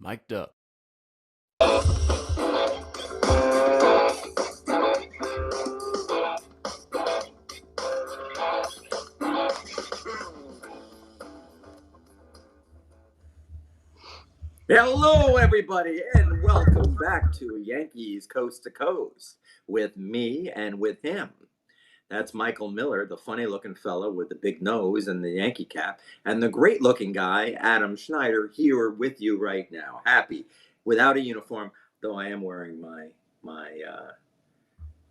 Mic'd up. Hello, everybody, and welcome back to Yankees Coast to Coast with me and with him. That's Michael Miller, the funny-looking fellow with the big nose and the Yankee cap, and the great-looking guy, Adam Schneider, here with you right now. Happy, without a uniform, though I am wearing my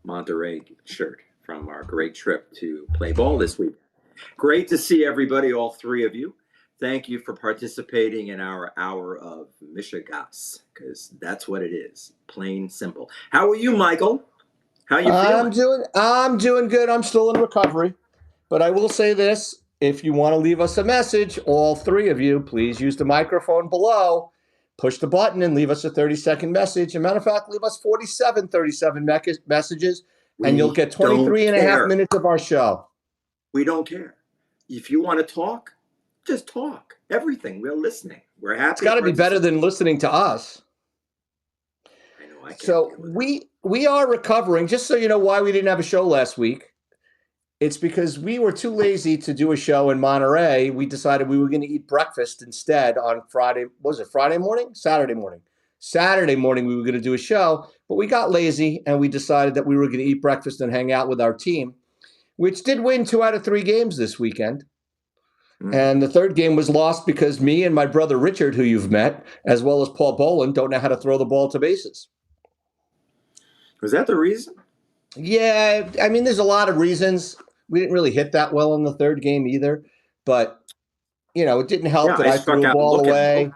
Monterey shirt from our great trip to play ball this week. Great to see everybody, all three of you. Thank you for participating in our hour of Michigas, because that's what it is, plain simple. How are you, Michael? How you feeling? I'm doing good. I'm still in recovery. But I will say this, if you want to leave us a message, all three of you, please use the microphone below. Push the button and leave us a 30-second message. As a matter of fact, leave us 47 messages, and you'll get 23 and a half minutes of our show. We don't care. If you want to talk, just talk. Everything. We're listening. We're happy. It's got to be better than listening to us. I know. I can't. So we are recovering. Just so you know why we didn't have a show last week. It's because we were too lazy to do a show in Monterey. We decided we were going to eat breakfast instead on Friday. Was it Friday morning? Saturday morning. Saturday morning we were going to do a show, but we got lazy and we decided that we were going to eat breakfast and hang out with our team, which did win 2 out of 3 games this weekend. And the third game was lost because me and my brother Richard, who you've met, as well as Paul Boland, don't know how to throw the ball to bases. Was that the reason? Yeah, I mean, there's a lot of reasons. We didn't really hit that well in the third game either, but you know, it didn't help that I threw the ball away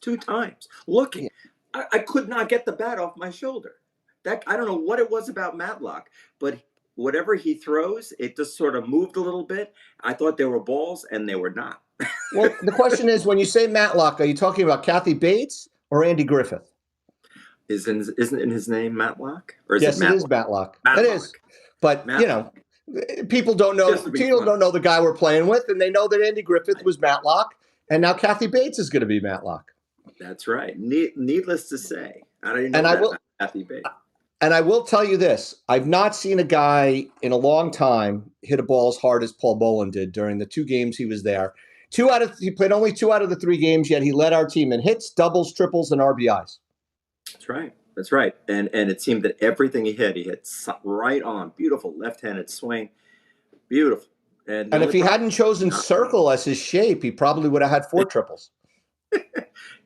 2 times. Looking, yeah. I could not get the bat off my shoulder. That I don't know what it was about Matlock, but whatever he throws, it just sort of moved a little bit. I thought they were balls, and they were not. Well, the question is, when you say Matlock, are you talking about Kathy Bates or Andy Griffith? Isn't his name Matlock? Or is yes, it Matlock? It is Matlock. Matlock. It is. But, Matlock. You know, people don't know the guy we're playing with, and they know that Andy Griffith was Matlock, and now Kathy Bates is going to be Matlock. That's right. Needless to say, I didn't know about Kathy Bates. And I will tell you this, I've not seen a guy in a long time hit a ball as hard as Paul Boland did during the 2 games he was there. He played only 2 out of the 3 games, yet he led our team in hits, doubles, triples, and RBIs. That's right. And it seemed that everything he hit right on. Beautiful left-handed swing. Beautiful. And if he hadn't chosen circle as his shape, he probably would have had 4 triples.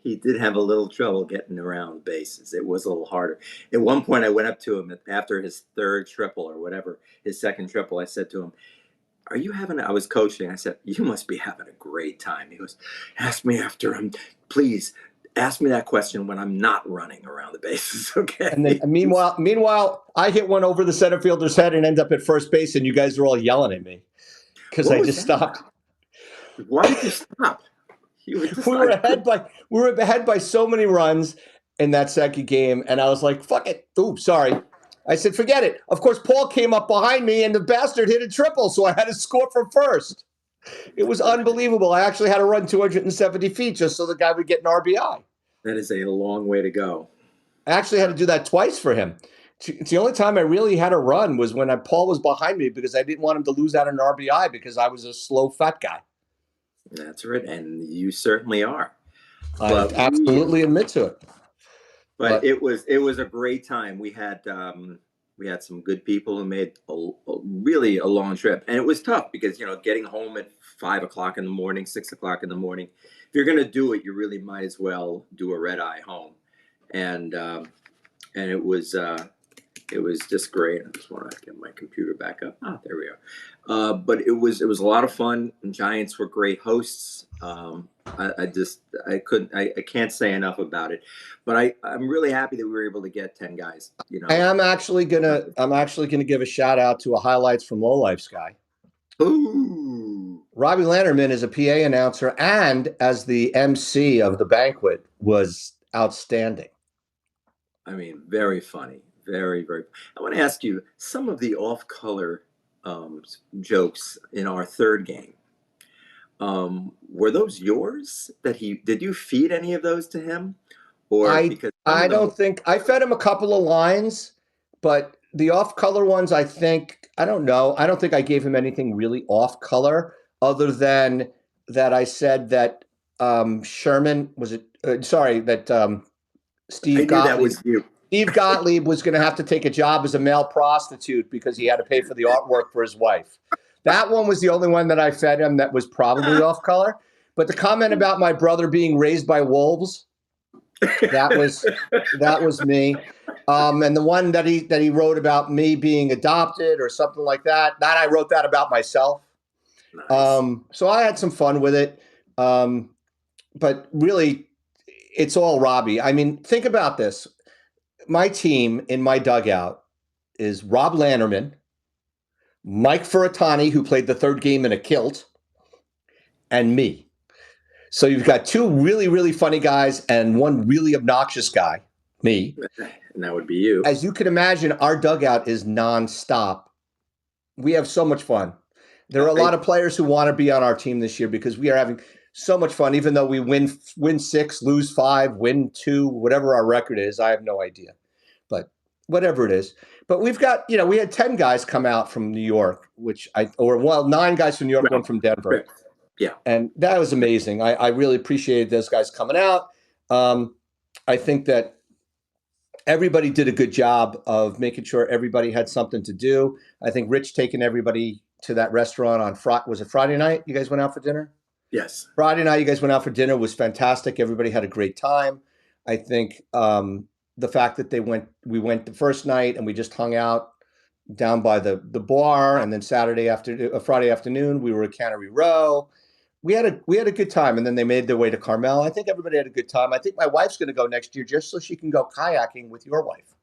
He did have a little trouble getting around bases. It was a little harder. At one point, I went up to him after his 3rd triple or whatever, his 2nd triple. I said to him, I was coaching. I said, you must be having a great time. He goes, ask me after him. Please ask me that question when I'm not running around the bases. Okay. And then meanwhile, I hit one over the center fielder's head and end up at first base, and you guys are all yelling at me because I just stopped. Why did you stop? We were ahead by so many runs in that second game, and I was like, fuck it. Oops, sorry. I said, forget it. Of course, Paul came up behind me, and the bastard hit a triple, so I had to score from first. It was unbelievable. I actually had to run 270 feet just so the guy would get an RBI. That is a long way to go. I actually had to do that twice for him. It's the only time I really had to run was when Paul was behind me because I didn't want him to lose out on an RBI because I was a slow, fat guy. That's right, and you certainly are. I absolutely admit to it. But it was a great time. We had some good people who made really a long trip, and it was tough because getting home at 5 o'clock in the morning, 6 o'clock in the morning. If you're going to do it, you really might as well do a red eye home, and it was just great. I just want to get my computer back up. There we are. But it was a lot of fun. And Giants were great hosts. I can't say enough about it. But I'm really happy that we were able to get 10 guys. I'm actually gonna give a shout out to a highlights from Lowlife's guy. Ooh. Robbie Lanterman is a PA announcer and as the MC of the banquet was outstanding. I mean, very funny. Very, very. I want to ask you some of the off-color jokes in our third game. Were those yours did you feed any of those to him? Or I because some I of them don't think I fed him a couple of lines, but the off color ones, I don't know. I don't think I gave him anything really off color other than that I said that Sherman was it sorry that I Steve knew that Gottlieb was you. Steve Gottlieb was going to have to take a job as a male prostitute because he had to pay for the artwork for his wife. That one was the only one that I fed him that was probably off color. But the comment about my brother being raised by wolves, that was that was me. And the one that he wrote about me being adopted or something like that, that I wrote that about myself. Nice. So I had some fun with it. Um, but really, it's all Robbie. I mean, think about this. My team in my dugout is Rob Lannerman, Mike Furutani, who played the third game in a kilt, and me. So you've got two really, really funny guys and one really obnoxious guy, me. And that would be you. As you can imagine, our dugout is nonstop. We have so much fun. There are a lot of players who want to be on our team this year because we are having so much fun. Even though we win 6, lose 5, win 2, whatever our record is, I have no idea. But whatever it is. But we've got, we had 10 guys come out from New York, 9 guys from New York, Well, 1 from Denver. yeah. And that was amazing. I really appreciated those guys coming out. I think that everybody did a good job of making sure everybody had something to do. I think Rich taking everybody to that restaurant on was it Friday night? You guys went out for dinner? Yes. Friday night, you guys went out for dinner was fantastic. Everybody had a great time. I think the fact that we went the first night and we just hung out down by the bar, and then Friday afternoon, we were at Cannery Row. We had a good time, and then they made their way to Carmel. I think everybody had a good time. I think my wife's going to go next year just so she can go kayaking with your wife.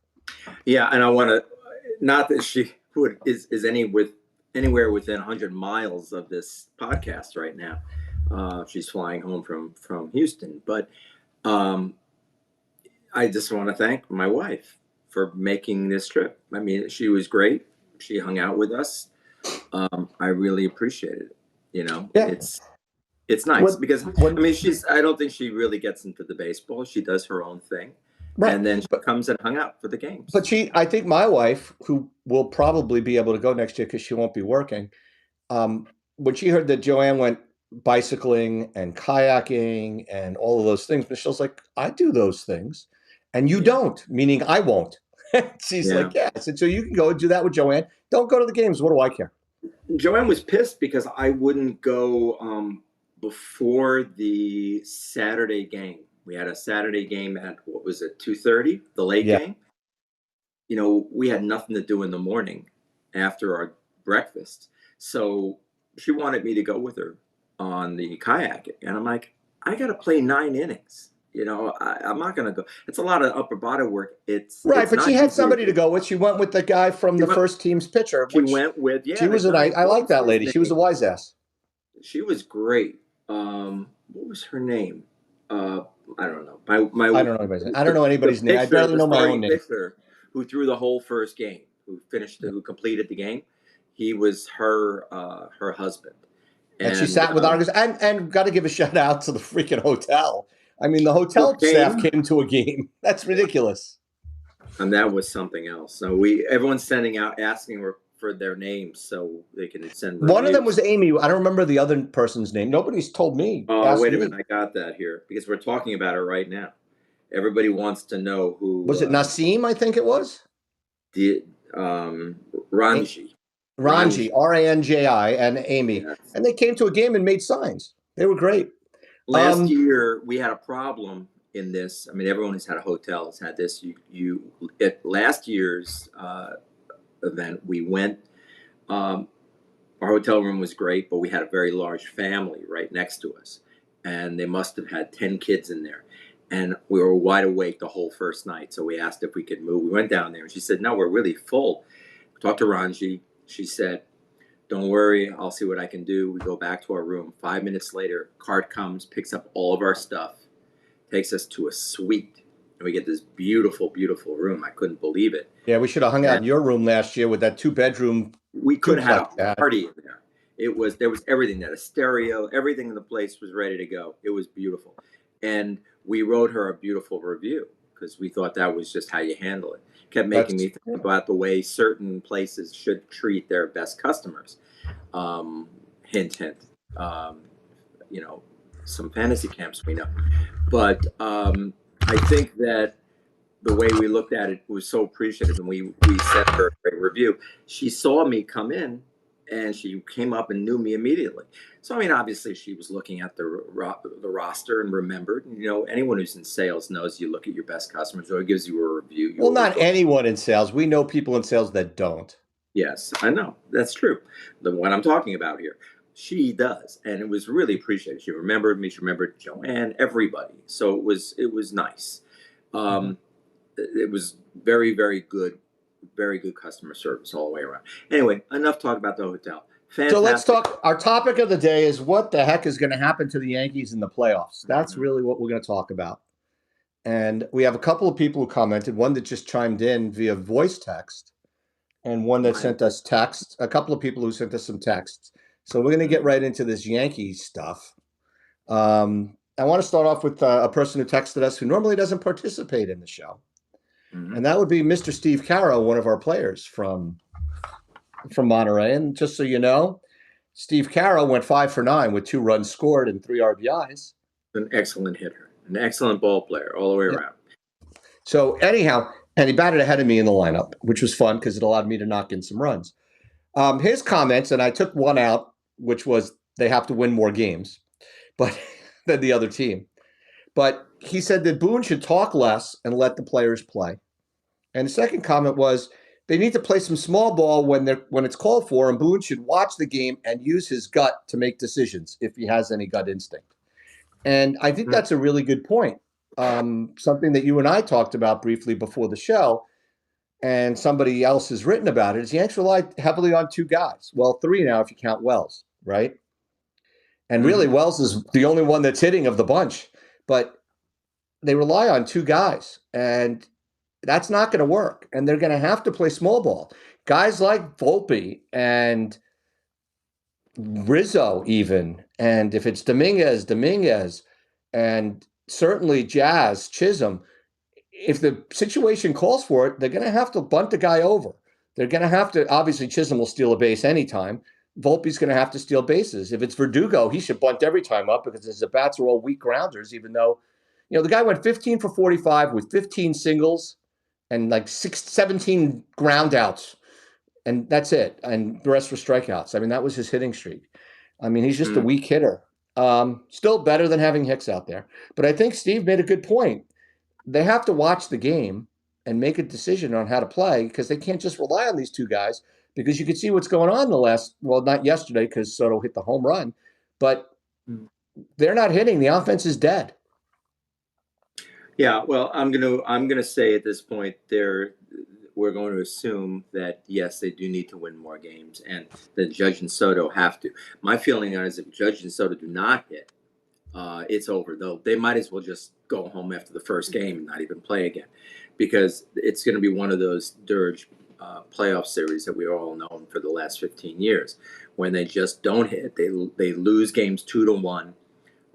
Yeah, and I want to, not that she is anywhere within 100 miles of this podcast right now. She's flying home from Houston, but I just want to thank my wife for making this trip. I mean, she was great. She hung out with us. I really appreciate it. Yeah. It's nice because When I mean, I don't think she really gets into the baseball. She does her own thing, right, and then she comes and hung out for the games. but I think my wife, who will probably be able to go next year because she won't be working, when she heard that Joanne went bicycling and kayaking and all of those things, Michelle's like, I do those things, and you don't, meaning I won't. She's like, yeah. I said, so you can go and do that with Joanne. Don't go to the games. What do I care? Joanne was pissed because I wouldn't go before the Saturday game. We had a Saturday game at, what was it, 2:30, the late Yeah. game. We had nothing to do in the morning after our breakfast. So she wanted me to go with her on the kayaking. And I'm like, I got to play 9 innings. I'm not going to go. It's a lot of upper body work. Right, it's but she not had easy to somebody to do. go with. She went with the guy from the first team's pitcher, She which went with, she was the guy. I What like was that his lady. She was a name? wise ass. She was great. What was her name? I don't know. I don't know anybody's name. I don't know anybody's name. I barely The know my own starting name. pitcher who threw the whole first game, who completed the game. He was her husband, And she and sat with Argus, and got to give a shout out to the freaking hotel. I mean, the hotel staff came to a game. That's ridiculous. And that was something else. So everyone's sending out asking for their names so they can send reviews. One of them was Amy. I don't remember the other person's name. Nobody's told me. Oh, wait a minute. I got that here because we're talking about it right now. Everybody wants to know who was it. Nasim, I think it was. Did Ranji. Ranji, Ranji, and Amy. Yes. And they came to a game and made signs. They were great. Last year we had a problem in this. I mean, everyone who's had a hotel has had this. At last year's event, we went. Our hotel room was great, but we had a very large family right next to us, and they must have had 10 kids in there. And we were wide awake the whole first night. So we asked if we could move. We went down there, and she said, "No, we're really full." We talked to Ranji. She said, "Don't worry, I'll see what I can do." We go back to our room. 5 minutes later, cart comes, picks up all of our stuff, takes us to a suite, and we get this beautiful, beautiful room. I couldn't believe it. Yeah, we should have hung out in your room last year with that 2-bedroom. We could have had a party in there. There was everything there, a stereo, everything in the place was ready to go. It was beautiful. And we wrote her a beautiful review because we thought that was just how you handle it. Kept making That's me think about the way certain places should treat their best customers. Hint, hint. Um, you know, some fantasy camps we know. But I think that the way we looked at it was so appreciative, and we sent her a great review. She saw me come in, and she came up and knew me immediately. So I mean, obviously, she was looking at the roster and remembered. You know, anyone who's in sales knows you look at your best customers, or it gives you a review. You Well, always not go, anyone in sales. We know people in sales that don't. yes, I know that's true. The one I'm talking about here. She does, and it was really appreciated. She remembered me. She remembered Joanne, everybody. So it was nice. Mhm. Um, it was very, very good customer service all the way around. Anyway, enough talk about the hotel. So let's Fantastic. talk. Our topic of the day is what the heck is going to happen to the Yankees in the playoffs. That's Mhm. really what we're going to talk about. And we have a couple of people who commented, one that just chimed in via voice text, and one that Right. sent us text, a couple of people who sent us some texts. So we're going to get Mhm. right into this Yankees stuff. I want to start off with a person who texted us who normally doesn't participate in the show, Mhm. and that would be Mr. Steve Caro, one of our players from Monterey. And just so you know, Steve Caro went 5 for 9 with 2 runs scored and 3 RBIs. An excellent hitter, an excellent ball player all the way Yep. around. So anyhow, and he batted ahead of me in the lineup, which was fun because it allowed me to knock in some runs. His comments, and I took one out, which was they have to win more games, but than the other team. But he said that Boone should talk less and let the players play. And the second comment was they need to play some small ball when it's called for, and Boone should watch the game and use his gut to make decisions if he has any gut instinct. And I think Mhm. that's a really good point. Something that you and I talked about briefly before the show, and somebody else has written about it, is the Yanks rely heavily on 2 guys. Well, 3 now if you count Wells, right? And really, Mhm. Wells is the only one that's hitting of the bunch. But they rely on 2 guys, and that's not going to work. And they're going to have to play small ball. Guys like Volpe and Rizzo, even, and if it's Dominguez, and certainly Jazz, Chisholm, if the situation calls for it, they're going to have to bunt the guy over. They're going to have to, obviously, Chisholm will steal a base anytime. Volpe's going to have to steal bases. If it's Verdugo, he should bunt every time up because his at bats are all weak grounders, even though, the guy went 15 for 45 with 15 singles and like 17 ground outs. And that's it. And the rest were strikeouts. I mean, that was his hitting streak. I mean, he's just a Mhm. weak hitter. Still better than having Hicks out there. But I think Steve made a good point. They have to watch the game and make a decision on how to play because they can't just rely on these 2 guys because you can see what's going on well, not yesterday because Soto hit the home run, but Mhm. they're not hitting. The offense is dead. Yeah, well, I'm gonna say at this point we're going to assume that yes, they do need to win more games, and that Judge and Soto have to. My feeling is if Judge and Soto do not hit, it's over. Though they might as well just go home after the first game and not even play again, because it's going to be one of those dirge playoff series that we all known for the last 15 years, when they just don't hit. They lose games 2-1,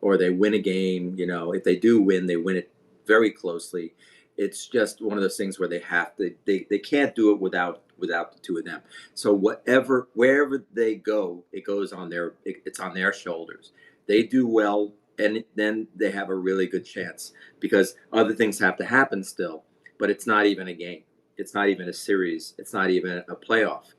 or they win a game. If they do win, they win it very closely. It's just one of those things where they can't do it without the two of them. So wherever they go, it's on their shoulders. They do well, and then they have a really good chance because other things have to happen still. But it's not even a game. It's not even a series. It's not even a playoff.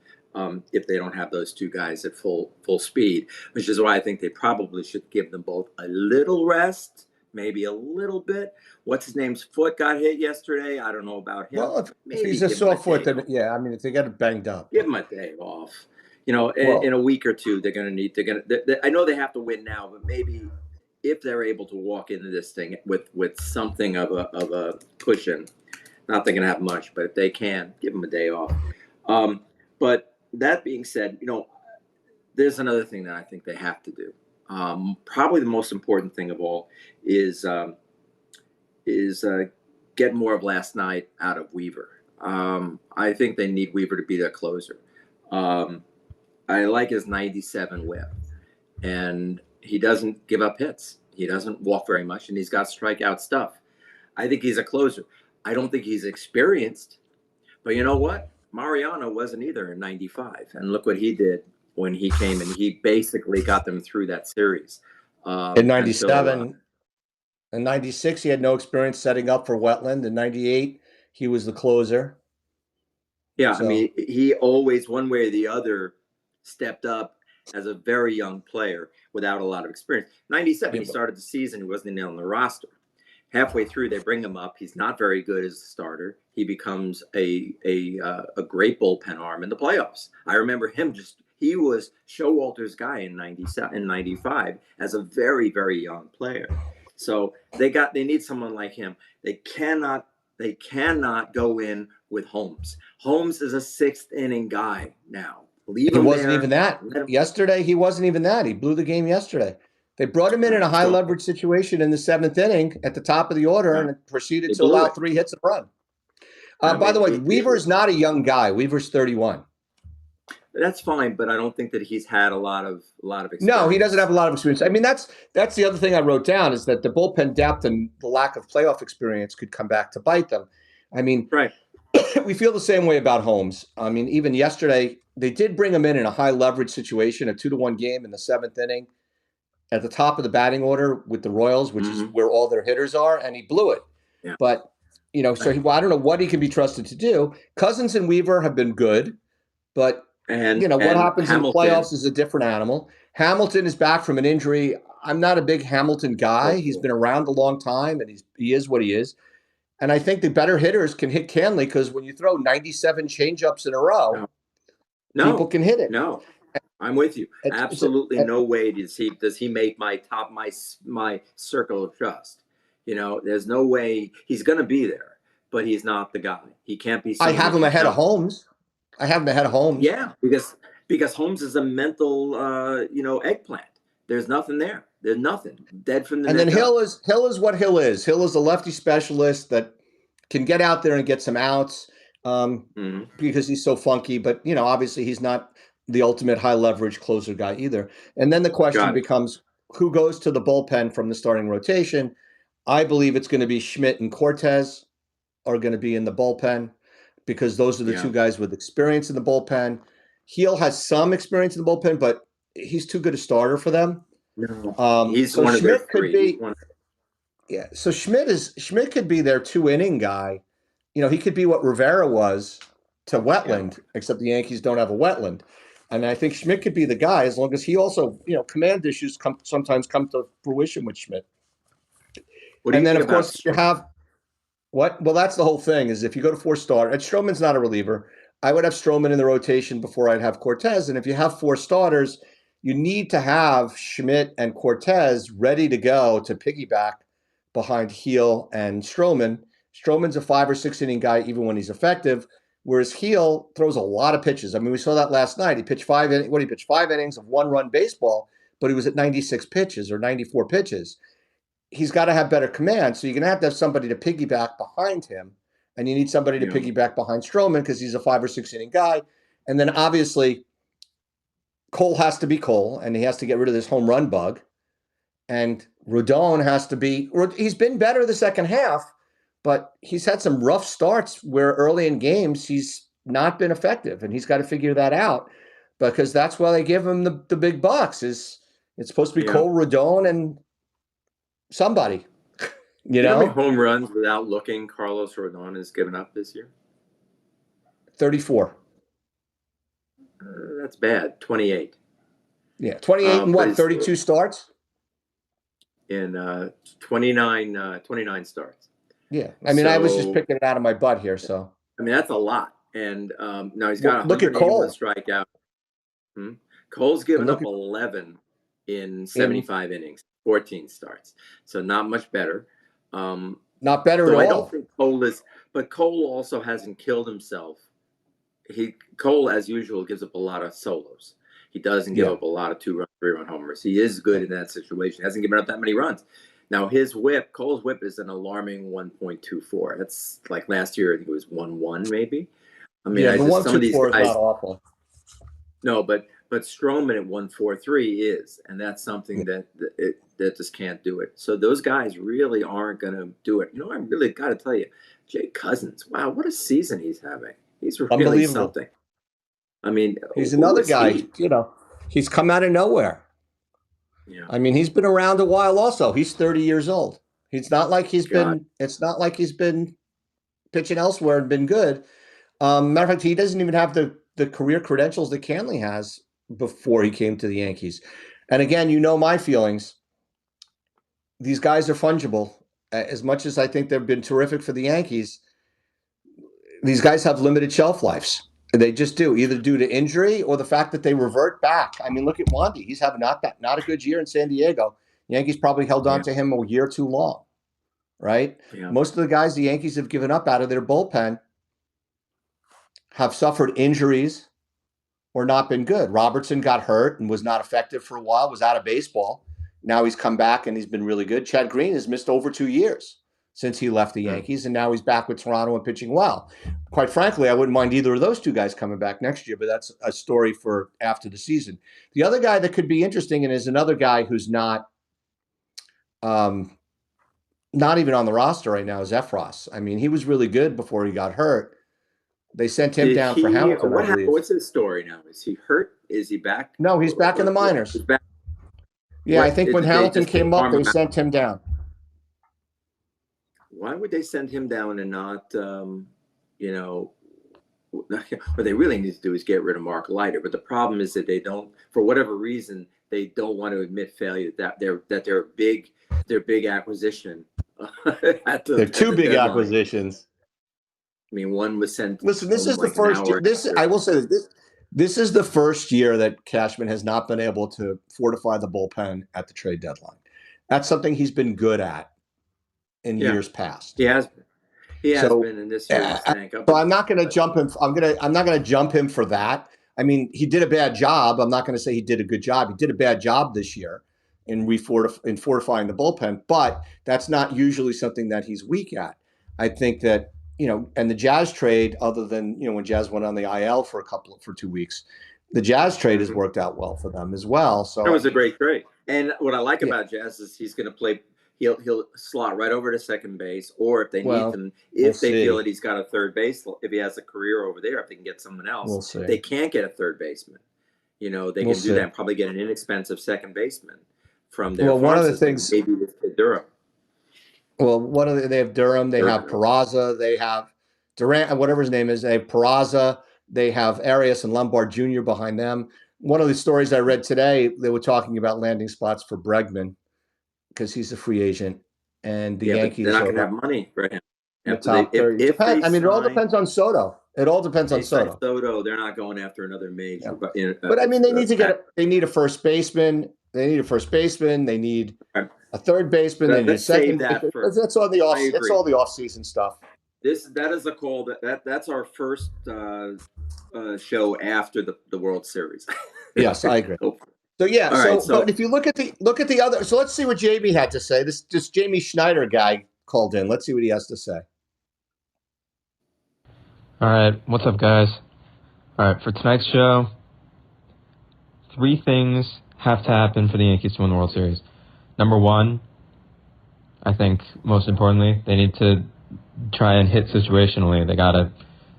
If they don't have those 2 guys at full speed, which is why I think they probably should give them both a little rest, maybe a little bit. What's his name's foot got hit yesterday? I don't know about him. Well, if Maybe he's a give him a sore foot, day then off. yeah, I mean, if they got it banged up, Give him a day off. In well, a week or two, they're going to need. They're going to. I know they have to win now, but maybe if they're able to walk into this thing with something of a cushion, not they're going to have much, but if they can, give them a day off. But that being said, there's another thing that I think they have to do. Probably the most important thing of all is get more of last night out of Weaver. I think they need Weaver to be their closer. Um, I like his 97 whip, and he doesn't give up hits. He doesn't walk very much, and he's got strikeout stuff. I think he's a closer. I don't think he's experienced, but you know what? Mariano wasn't either in 95, and look what he did when he came, and he basically got them through that series In until 97 and 96, he had no experience setting up for Wetland. In 98, he was the closer. yeah, I So, mean, he always, one way or the other, stepped up as a very young player without a lot of experience. 97, yeah, he started the season, he wasn't even on the roster. Halfway through, they bring him up. He's not very good as a starter. He becomes a great bullpen arm in the playoffs. I remember him he was Showalter's guy in 97 and 95 as a very, very young player. So they need someone like him. They cannot go in with Holmes. Holmes is a sixth inning guy now. Leave he him wasn't even there. that. Yesterday, he wasn't even that. He blew the game yesterday. They brought him in a high So leverage situation in the seventh inning at the top of the order no, and proceeded they to blew allow it. 3 hits and a run. I By the mean, way, Weaver's not a young guy. Weaver's 31. that's fine, but I don't think that he's had a lot of No, he doesn't experience. have a lot of experience. I mean, that's the other thing I wrote down is that the bullpen depth and the lack of playoff experience could come back to bite them. I mean, Right. we feel the same way about Holmes. I mean, even yesterday, they did bring him in a high leverage situation, a 2-1 game in the seventh inning at the top of the batting order with the Royals, which is Mm-hmm. where all their hitters are, and he blew it. Yeah. But, so I don't know what he can be trusted to do. Cousins and Weaver have been good, but, what And happens in the Hamilton, playoffs is a different animal. Hamilton is back from an injury. I'm not a big Hamilton guy. He's hopefully. been around a long time, and he is what he is. And I think the better hitters can hit Canley because when you throw 97 changeups in a row, No, people no, can hit it. no. I'm with you. It's Absolutely no way does he make my circle of trust. There's no way he's going to be there, but he's not the guy. He can't be I someone have you him can ahead of count on. Holmes. I have him ahead of Holmes. Yeah, because Holmes is a mental eggplant. There's nothing there. There's nothing. Dead from the And then neck up. Hill is what Hill is. Hill is a lefty specialist that can get out there and get some outs Mm-hmm. because he's so funky. But obviously he's not the ultimate high leverage closer guy either. And then the question Got it. becomes who goes to the bullpen from the starting rotation. I believe it's going to be Schmidt and Cortez are going to be in the bullpen because those are the Yeah. two guys with experience in the bullpen. Heel has some experience in the bullpen, but he's too good a starter for them. No, he's So one of their Schmidt could three. He's be, one. yeah. So Schmidt could be their 2 inning guy. He could be what Rivera was to Yeah. Wetland, except the Yankees don't have a Wetland. And I think Schmidt could be the guy as long as he also, command issues sometimes come to fruition with Schmidt. What do And you then think of about course you Stroman? have what? Well, that's the whole thing. Is if you go to 4 star, and Stroman's not a reliever, I would have Stroman in the rotation before I'd have Cortez. And if you have 4 starters, you need to have Schmidt and Cortez ready to go to piggyback behind Heel and Stroman. Stroman's a 5 or 6 inning guy, even when he's effective, whereas Heel throws a lot of pitches. I mean, we saw that last night. He pitched 5 innings. What he pitched 5 innings of 1-run baseball, but he was at 96 pitches or 94 pitches. He's got to have better command. So you're going to have somebody to piggyback behind him. And you need somebody to Yeah. piggyback behind Stroman because he's a 5 or 6 inning guy. And then obviously Cole has to be Cole and he has to get rid of this home run bug. And Rodon has to be, he's been better the second half, but he's had some rough starts where early in games he's not been effective. And he's got to figure that out because that's why they give him the big bucks is it's supposed to be Yeah. Cole, Rodon, and somebody. Do you know how many home runs without looking Carlos Rodon has given up this year? 34. That's bad. 28. Yeah, 28 and But what? he's 32 starts. in 29 starts. Yeah, I mean, I was just So picking it out of my butt here. So I mean that's a lot. And now he's got well, look at 181 Cole strikeouts. Cole's and given look up at 11 in in 75 innings, 14 starts. So not much better. Um, not better at though I don't all. think Cole is, but Cole also hasn't killed himself. Cole, as usual, gives up a lot of solos. He doesn't give Yeah, up a lot of 2-run, 3-run homers. He is good in that situation. He hasn't given up that many runs. Now Cole's whip is an alarming 1.24. That's like last year. I think it was 1.1 maybe. I mean, yeah. I The just some of these 1-2-4 is not guys. awful. No, but but Stroman at 143 is, and that's something that just can't do it. So those guys really aren't going to do it. I really got to tell you, Jay Cousins. Wow, what a season he's having. He's really Unbelievable. something. I mean, He's who another is guy, he? he's come out of nowhere. Yeah. I mean, he's been around a while also. He's 30 years old. It's not like he's God. been pitching elsewhere and been good. Matter of fact, he doesn't even have the career credentials that Canley has before he came to the Yankees. And again, my feelings. These guys are fungible. As much as I think they've been terrific for the Yankees, these guys have limited shelf lives. They just do, either due to injury or the fact that they revert back. I mean, look at Wandy. He's having not a good year in San Diego. The Yankees probably held on Yeah. to him a year too long, right? Yeah. Most of the guys the Yankees have given up out of their bullpen have suffered injuries or not been good. Robertson got hurt and was not effective for a while, was out of baseball. Now he's come back and he's been really good. Chad Green has missed over 2 years since he left the Yankees, and now he's back with Toronto and pitching well. Quite frankly, I wouldn't mind either of those two guys coming back next year, but that's a story for after the season. The other guy that could be interesting and is another guy who's not even on the roster right now is Efros. I mean, he was really good before he got hurt. They sent him Did down for he? Hamilton, I What happened? believe. What's his story now? Is he hurt? Is he back? No, he's back in the minors. He's back. Yeah, I think when Did they Hamilton just came up, farm they him out? sent him down. Why would they send him down and not, what they really need to do is get rid of Mark Leiter. But the problem is that they don't, for whatever reason, they don't want to admit failure that their big acquisition They're at two the big deadline. acquisitions. I mean, one was sent Listen, this home is the like an first year. hour after. I will say this is the first year that Cashman has not been able to fortify the bullpen at the trade deadline. That's something he's been good at in Yeah, years past. he has been. He has So, been, and this year he stank up so again. I'm not going to But jump him. I'm not going to jump him for that. I mean, he did a bad job. I'm not going to say he did a good job. He did a bad job this year in fortifying the bullpen, but that's not usually something that he's weak at. I think that and the Jazz trade, other than when Jazz went on the IL for 2 weeks, the Jazz trade has worked out well for them as well. that So I was a mean, great trade. And what I like yeah. about Jazz is he's going to play. He'll slot right over to second base, or if they need Well, them, we'll if they feel see. that he's got a third base, if he has a career over there, if they can get someone else, We'll see. they can't get a third baseman. They We'll can do see. that and probably get an inexpensive second baseman from their Well, one farm of the system. things. Maybe this kid Durham. Well, they have Durham, they have Peraza, they have Durant, whatever his name is. They have Peraza, they have Arias and Lombard Jr. behind them. One of the stories I read today, they were talking about landing spots for Bregman because he's a free agent, and the Yeah, but they're Yankees not are going to have money for him in the after they top 30. if they I mean, it all sign. depends on Soto. It all depends on They sign Soto. Soto, they're not going after another major. Yeah. But But I mean, they need a first baseman. They need a first baseman. They need a third baseman. They need a let's save second that baseman. for. That's all the off. I It's agree. all the off-season stuff. That is a call that's our first show after the World Series. Yes, I agree. Hopefully. So yeah, All right, so but if you look at the other, so let's see what Jamie had to say. This Jamie Schneider guy called in. Let's see what he has to say. All right, what's up, guys? All right, for tonight's show, 3 things have to happen for the Yankees to win the World Series. Number 1, I think most importantly, they need to try and hit situationally.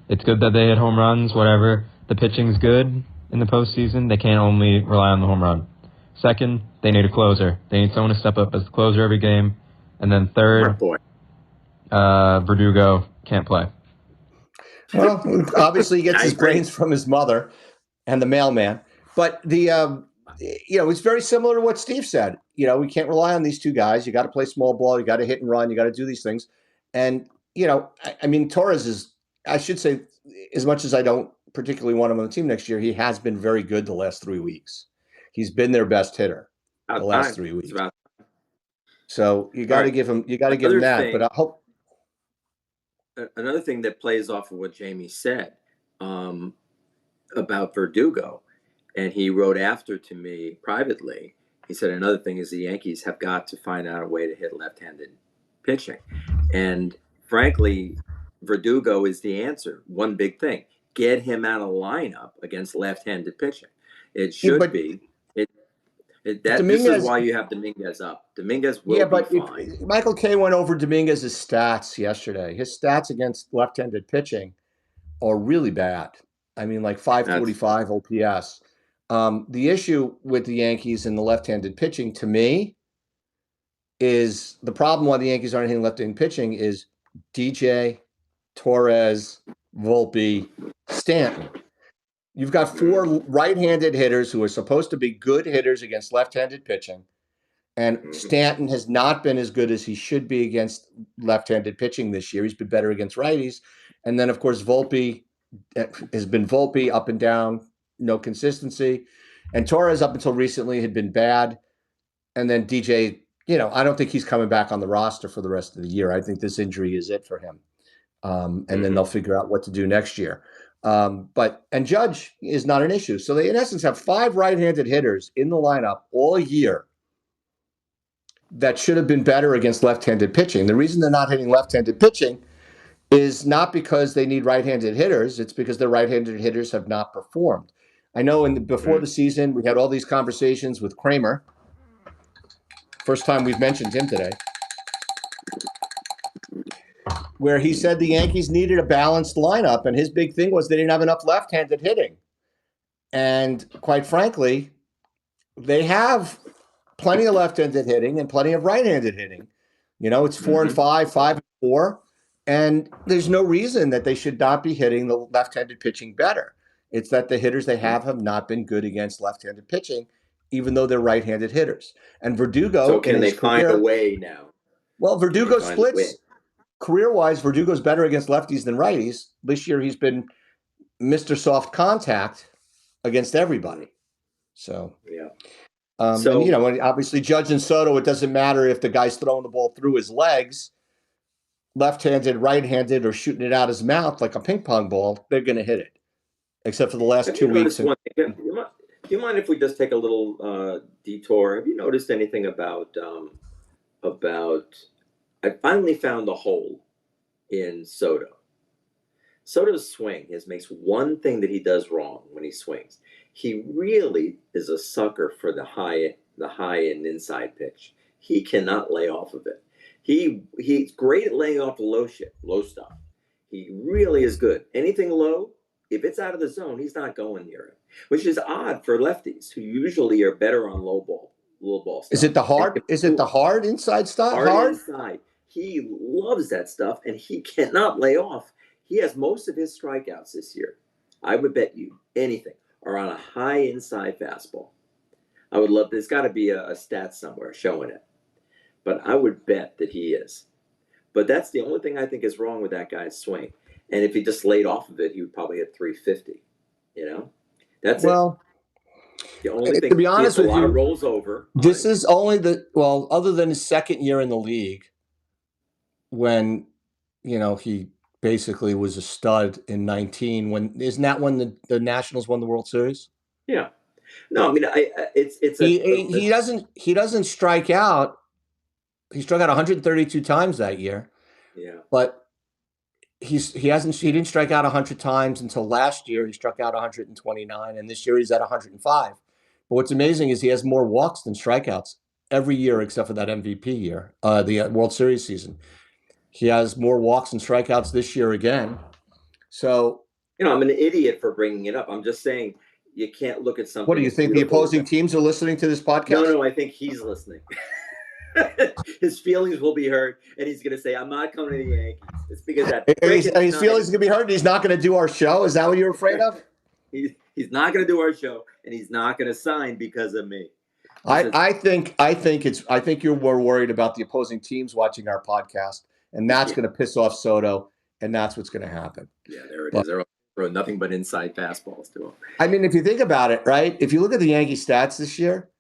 It's good that they hit home runs, whatever. The pitching's good in the postseason. They can't only rely on the home run. Second, they need a closer. They need someone to step up as the closer every game. And then third, Verdugo can't play. Well, obviously he gets his brains from his mother and the mailman. But it's very similar to what Steve said. We can't rely on these two guys. You got to play small ball. You got to hit and run. You got to do these things. And I mean, Torres is. I should say, as much as I don't particularly want him on the team next year, he has been very good the last 3 weeks. He's been their best hitter the last 3 weeks. So you got to give him. You got to give him that. But I hope. Another thing that plays off of what Jamie said about Verdugo, and he wrote after to me privately. He said another thing is the Yankees have got to find out a way to hit left-handed pitching, and frankly, Verdugo is the answer. One big thing: get him out of lineup against left-handed pitching. It should but be. This is Dominguez. why you have Dominguez up. Dominguez will Yeah, be but fine. if Michael Kay went over Dominguez's stats yesterday. His stats against left-handed pitching are really bad. I mean, like 545 OPS. The issue with the Yankees and the left-handed pitching, to me, is the problem why the Yankees aren't hitting left-handed pitching is DJ, Torres, Volpe, Stanton. You've got four right-handed hitters who are supposed to be good hitters against left-handed pitching. And Stanton has not been as good as he should be against left-handed pitching this year. He's been better against righties. And then, of course, Volpe has been Volpe up and down, no consistency. And Torres, up until recently, had been bad. And then DJ, I don't think he's coming back on the roster for the rest of the year. I think this injury is it for him. And then they'll figure out what to do next year. And Judge is not an issue. So they, in essence, have 5 right-handed hitters in the lineup all year that should have been better against left-handed pitching. The reason they're not hitting left-handed pitching is not because they need right-handed hitters. It's because their right-handed hitters have not performed. I know before the season, we had all these conversations with Kramer. First time we've mentioned him today. Where he said the Yankees needed a balanced lineup, and his big thing was they didn't have enough left-handed hitting. And quite frankly, they have plenty of left-handed hitting and plenty of right-handed hitting. It's 4 and 5, 5 and 4, and there's no reason that they should not be hitting the left-handed pitching better. It's that the hitters they have not been good against left-handed pitching, even though they're right-handed hitters. And Verdugo, so can they find a way now? Well, Verdugo splits career-wise. Verdugo's better against lefties than righties. This year, he's been Mr. Soft Contact against everybody. So yeah. And obviously Judge and Soto, it doesn't matter if the guy's throwing the ball through his legs, left-handed, right-handed, or shooting it out his mouth like a ping pong ball, they're going to hit it. Except for the last 2 weeks. Do you mind if we just take a little detour? Have you noticed anything about I finally found the hole in Soto. Soto's swing makes one thing that he does wrong when he swings. He really is a sucker for the high and inside pitch. He cannot lay off of it. He's great at laying off the low stuff. He really is good. Anything low, if it's out of the zone, he's not going near it, which is odd for lefties who usually are better on low ball stuff. Is it the hard? Is it the hard inside stuff? Hard inside. He loves that stuff, and he cannot lay off. He has most of his strikeouts this year. I would bet you anything are on a high inside fastball. I would love. There's got to be a stat somewhere showing it, but I would bet that he is. But that's the only thing I think is wrong with that guy's swing. And if he just laid off of it, he would probably hit 350. That's it. The only thing. To be honest with you, a lot of rolls over. This is only other than his second year in the league, when he basically was a stud in 19. Isn't that when the Nationals won the World Series? Yeah. No, I mean he doesn't strike out. He struck out 132 times that year. Yeah. But he didn't strike out 100 times until last year. He struck out 129, and this year he's at 105. But what's amazing is he has more walks than strikeouts every year except for that MVP year, the World Series season. He has more walks and strikeouts this year again. So, I'm an idiot for bringing it up. I'm just saying you can't look at something. What do you think? The opposing teams are listening to this podcast? No, I think he's listening. His feelings will be hurt, and he's going to say, "I'm not coming to the Yankees." It's because that. His feelings are going to be hurt, and he's not going to do our show. Is that what you're afraid of? He's not going to do our show, and he's not going to sign because of me. I think you're more worried about the opposing teams watching our podcast, and that's going to piss off Soto, and that's what's going to happen. Yeah, there it is. They're throwing nothing but inside fastballs to him. I mean, if you think about it, right? If you look at the Yankee stats this year,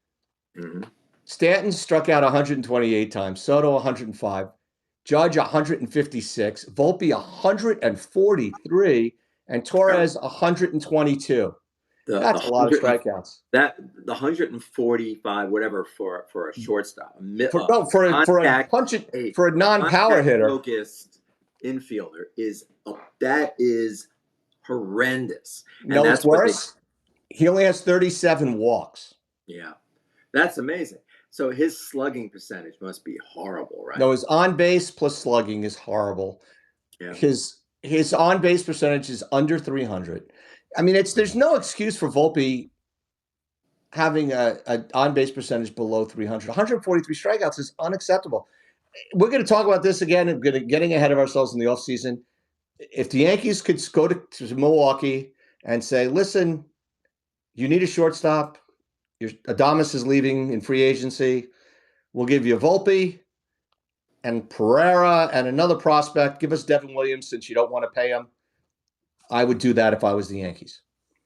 Stanton struck out 128 times, Soto 105, Judge 156, Volpe 143, and Torres 122. That's a lot of strikeouts. The 145, whatever, for a shortstop. For a non-power hitter. Focused infielder is horrendous. And that's worse. He only has 37 walks. Yeah, that's amazing. So his slugging percentage must be horrible, right? No, his on base plus slugging is horrible. Yeah. His on base percentage is under 300. I mean, there's no excuse for Volpe having a on base percentage below 300. 143 strikeouts is unacceptable. We're going to talk about this again and getting ahead of ourselves in the offseason. If the Yankees could go to Milwaukee and say, listen, you need a shortstop. Adames is leaving in free agency. We'll give you Volpe and Pereira and another prospect. Give us Devin Williams since you don't want to pay him. I would do that if I was the Yankees.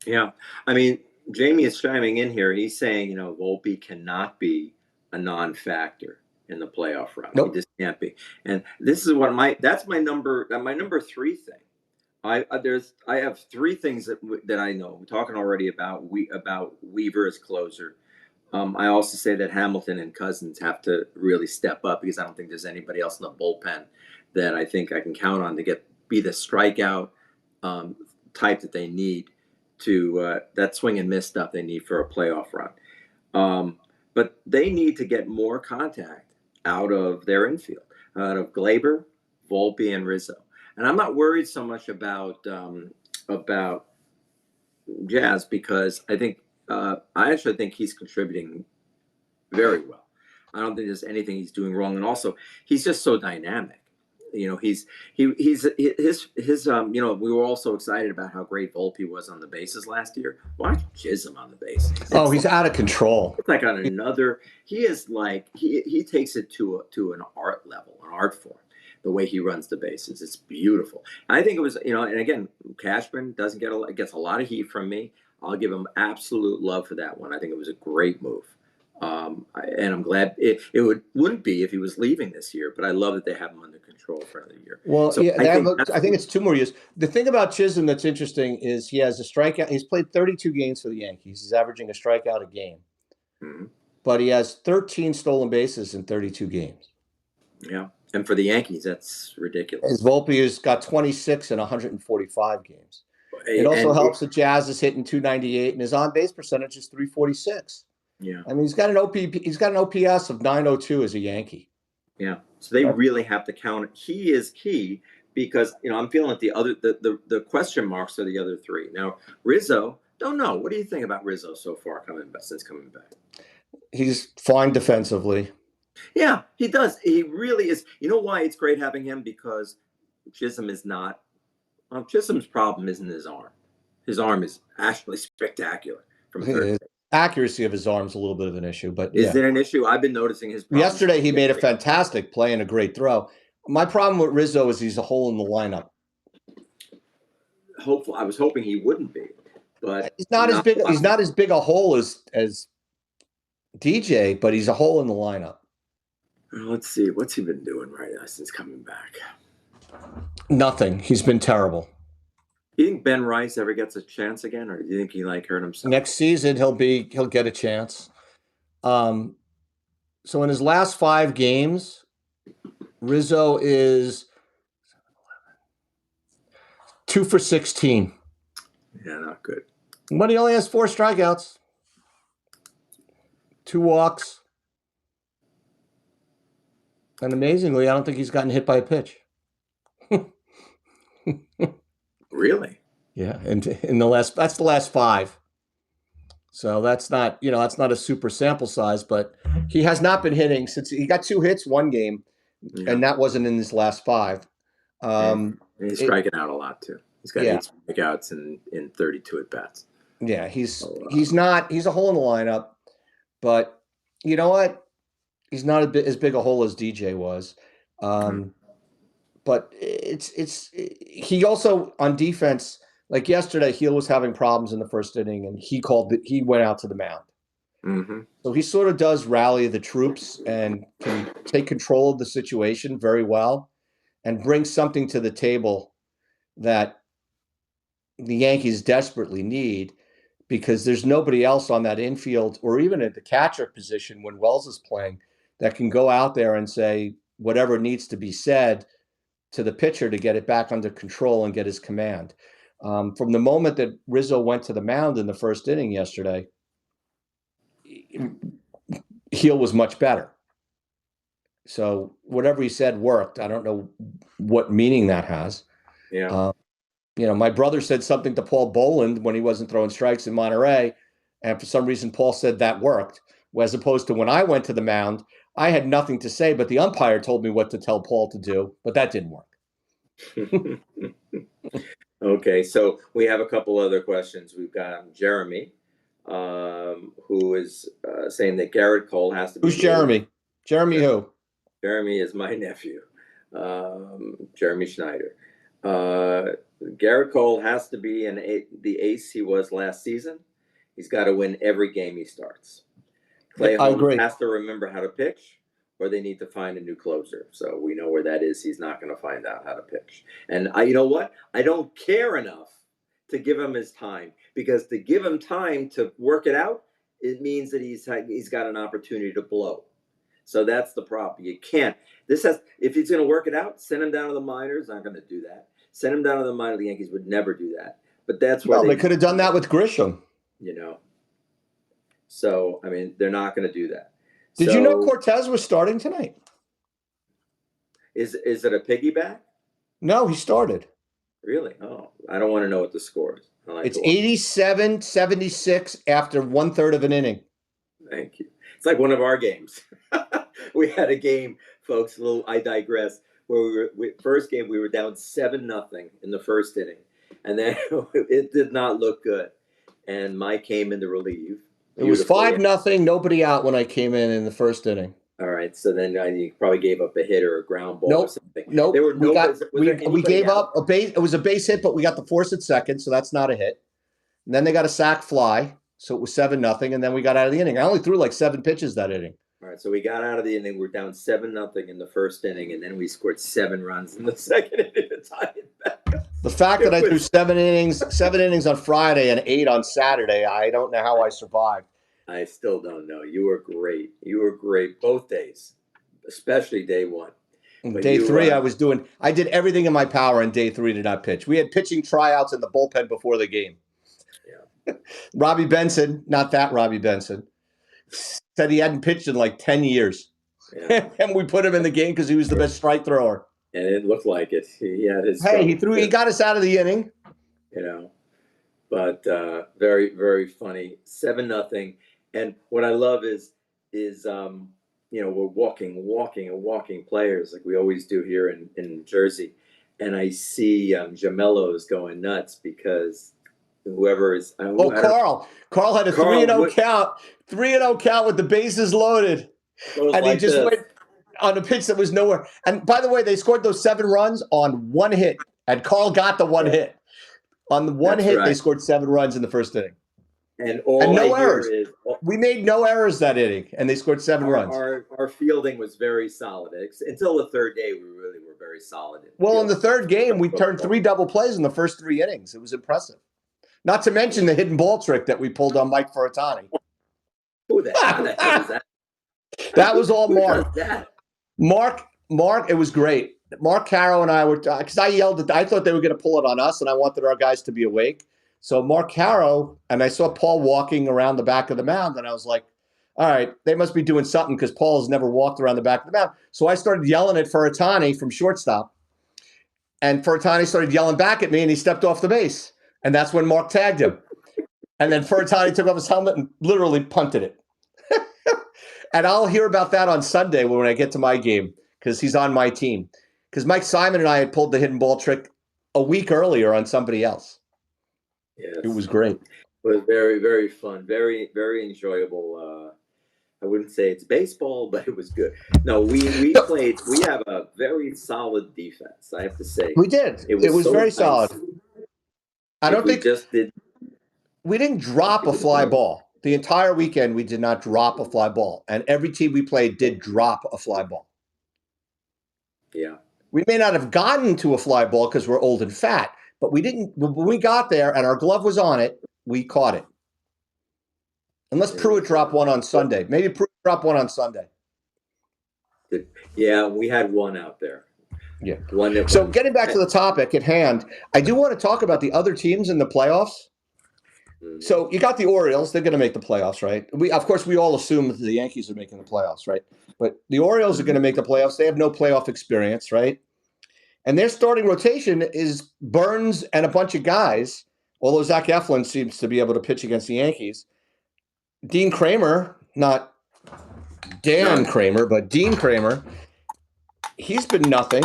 Yeah. I mean, Jamie is chiming in here. He's saying, Volpe cannot be a non-factor in the playoff run. Nope. He just can't be. And this is that's my number 3 thing. I have 3 things that I know. We're talking already about Weaver as closer. I also say that Hamilton and Cousins have to really step up because I don't think there's anybody else in the bullpen that I think I can count on to be the strikeout type that they need to that swing and miss stuff they need for a playoff run. But they need to get more contact out of their infield, out of Glaber, Volpe, and Rizzo. And I'm not worried so much about Jazz because I actually think he's contributing very well. I don't think there's anything he's doing wrong, and also he's just so dynamic. He's his. We were all so excited about how great Volpe was on the bases last year. Watch Chisholm on the bases. He's out of control. It's like on another. He is like he takes it to an art level, an art form. The way he runs the bases, it's beautiful. And I think it was, and again, Cashman gets a lot of heat from me. I'll give him absolute love for that one. I think it was a great move. And I'm glad wouldn't be if he was leaving this year, but I love that they have him under control for another year. Well, so yeah, I think it's 2 more years. The thing about Chisholm that's interesting is he has a strikeout. He's played 32 games for the Yankees. He's averaging a strikeout a game, but he has 13 stolen bases in 32 games. Yeah. And for the Yankees, that's ridiculous. His Volpe has got 26 in 145 games. It also helps that Jazz is hitting 298 and his on base percentage is 346. Yeah. I mean, he's got an OPS of 902 as a Yankee. Yeah. So they really have to count it. He is key because, I'm feeling that the question marks are the other 3. Now, Rizzo, don't know. What do you think about Rizzo so far since coming back? He's fine defensively. Yeah, he does. He really is. You know why it's great having him? Because Chisholm is not. Chisholm's problem isn't his arm. His arm is actually spectacular from third base. Accuracy of his arm is a little bit of an issue, but is it an issue? I've been noticing his problem. Yesterday he made a fantastic play and a great throw. My problem with Rizzo is he's a hole in the lineup. I was hoping he wouldn't be, but he's not as big. He's not as big a hole as DJ, but he's a hole in the lineup. Let's see. What's he been doing right now since coming back? Nothing. He's been terrible. Do you think Ben Rice ever gets a chance again, or do you think he hurt himself? Next season he'll get a chance. So in his last 5 games, Rizzo is 2 for 16. Yeah, not good. But he only has 4 strikeouts, 2 walks. And amazingly, I don't think he's gotten hit by a pitch. Really? Yeah, and that's the last 5. So that's not a super sample size, but he has not been hitting since he got 2 hits 1 game, and that wasn't in his last 5. And he's striking out a lot too. He's got 8 strikeouts in 32 at bats. Yeah, he's a hole in the lineup, but you know what? He's not as big a hole as DJ was. But he also on defense, like yesterday, he was having problems in the first inning, and he went out to the mound. Mm-hmm. So he sort of does rally the troops and can take control of the situation very well and bring something to the table that the Yankees desperately need, because there's nobody else on that infield or even at the catcher position when Wells is playing that can go out there and say whatever needs to be said to the pitcher to get it back under control and get his command. From the moment that Rizzo went to the mound in the first inning yesterday, Heel was much better. So whatever he said worked. I don't know what meaning that has. Yeah. My brother said something to Paul Boland when he wasn't throwing strikes in Monterey, and for some reason Paul said that worked, as opposed to when I went to the mound, I had nothing to say, but the umpire told me what to tell Paul to do, but that didn't work. Okay, so we have a couple other questions. We've got Jeremy, who is saying that Garrett Cole has to be. Who's Jeremy? Jeremy who? Jeremy is my nephew, Jeremy Schneider. Garrett Cole has to be the ace he was last season. He's got to win every game he starts. Clay Holmes has to remember how to pitch, or they need to find a new closer. So we know where that is. He's not going to find out how to pitch. And you know what? I don't care enough to give him his time, because to give him time to work it out, it means that he's got an opportunity to blow. So that's the problem. You can't. If he's going to work it out, send him down to the minors. Not going to do that. Send him down to the minor. The Yankees would never do that. But that's where they could have done that with Grisham. So I mean, they're not going to do that. Did you know Cortez was starting tonight? Is it a piggyback? No, he started. Really? Oh, I don't want to know what the score is. It's 87-76 after 1/3 of an inning. Thank you. It's like one of our games. We had a game, folks. I digress. Where first game we were down 7-0 in the first inning, and then it did not look good. And Mike came in to relieve. It was 5-0, nobody out when I came in the first inning. All right, so then you probably gave up a hit or a ground ball or something. Nope. We gave up a base. It was a base hit, but we got the force at second, so that's not a hit. And then they got a sac fly, so it was 7-0, and then we got out of the inning. I only threw like 7 pitches that inning. All right, so we got out of the inning. We're down 7-0 in the first inning, and then we scored 7 runs in the second inning to tie it back. The fact that I threw 7 innings on Friday and 8 on Saturday, I don't know how I survived. I still don't know. You were great. You were great both days, especially day 1. Day 3, I did everything in my power, and day 3 did not pitch. We had pitching tryouts in the bullpen before the game. Yeah. Robbie Benson, not that Robbie Benson, said he hadn't pitched in like 10 years. Yeah. And we put him in the game because he was the best strike thrower. And it looked like it. He had his. Hey, he got us out of the inning. But very, very funny. 7-0. And what I love is we're walking players like we always do here in Jersey. And I see Jamello's going nuts because whoever is. Carl had a 3-0 count. 3-0 count with the bases loaded. And he just went on a pitch that was nowhere. And by the way, they scored those 7 runs on 1 hit. And Carl got the 1 hit. On the 1 hit, they scored 7 runs in the first inning. And no errors. We made no errors that inning, and they scored 7 runs. Our fielding was very solid. Until the third day, we really were very solid. Well, in the third game, we turned 3 double plays in the first 3 innings. It was impressive. Not to mention the hidden ball trick that we pulled on Mike Furutani. Who the hell was that? That was all Mark. Mark, it was great. Mark Caro and I were, because I yelled I thought they were going to pull it on us, and I wanted our guys to be awake. So Mark Caro, and I saw Paul walking around the back of the mound, and I was like, all right, they must be doing something because Paul has never walked around the back of the mound. So I started yelling at Furutani from shortstop, and Furutani started yelling back at me, and he stepped off the base. And that's when Mark tagged him. And then Furutani took off his helmet and literally punted it. And I'll hear about that on Sunday when I get to my game because he's on my team. Because Mike Simon and I had pulled the hidden ball trick a week earlier on somebody else. Yes. It was great. It was very, very fun. Very, very enjoyable. I wouldn't say it's baseball, but it was good. No, we have a very solid defense, I have to say. We did. It was very solid. I don't think we didn't drop a fly ball. The entire weekend, we did not drop a fly ball. And every team we played did drop a fly ball. Yeah. We may not have gotten to a fly ball because we're old and fat, but we didn't. When we got there and our glove was on it, we caught it. Unless Pruitt dropped one on Sunday. Maybe Pruitt dropped one on Sunday. Yeah, we had one out there. Yeah. One that So won. getting back to the topic at hand, I do want to talk about the other teams in the playoffs. So you got the Orioles; they're going to make the playoffs, right? Of course, we all assume that the Yankees are making the playoffs, right? But the Orioles are going to make the playoffs. They have no playoff experience, right? And their starting rotation is Burns and a bunch of guys. Although Zach Eflin seems to be able to pitch against the Yankees, Dean Kramer, not Dan Kramer, but Dean Kramer, he's been nothing.